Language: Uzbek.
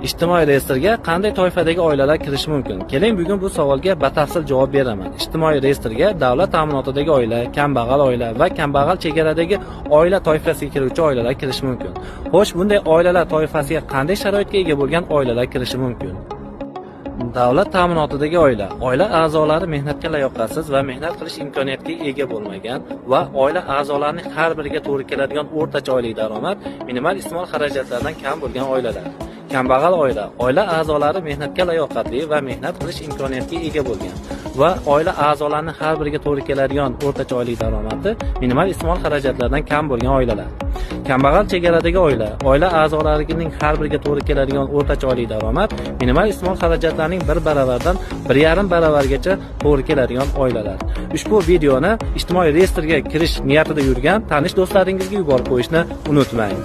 Ijtimoiy reyestrga qanday toifadagi oilalar kirishi mumkin? Keling, bugun bu savolga batafsil javob beraman. Ijtimoiy reyestrga davlat ta'minotidagi oila, kambag'al oila va kambag'al chegaradagi oila toifasiga kiruvchi oilalar kirishi mumkin. Xo'sh, bunday oilalar toifasiga qanday sharoitga ega bo'lgan oilalar kirishi mumkin? Davlat ta'minotidagi oila a'zolari mehnatga layoqatsiz va mehnat qilish imkoniyatiga ega bo'lmagan va oila a'zolarining har biriga to'g'ri keladigan o'rtacha oylik daromad minimal iste'mol xarajatlardan kam bo'lgan oilalar. Kambag'al oila a'zolari mehnatga layoqatli va mehnat qilish imkoniyatiga ega bo'lgan va oila a'zolarining har biriga to'g'ri keladigan o'rtacha oylik daromadi minimal iste'mol xarajatlardan kam bo'lgan oilalar. Kambag'al chegaradagi oila a'zolarining har biriga to'g'ri keladigan o'rtacha oylik daromad minimal iste'mol xarajatlarining 1 baravardan 1,5 baravargacha to'g'ri keladigan oilalar. Ushbu videoni ijtimoiy reyestrga kirish niyatida yurgan tanish do'stlaringizga yuborib qo'yishni unutmang.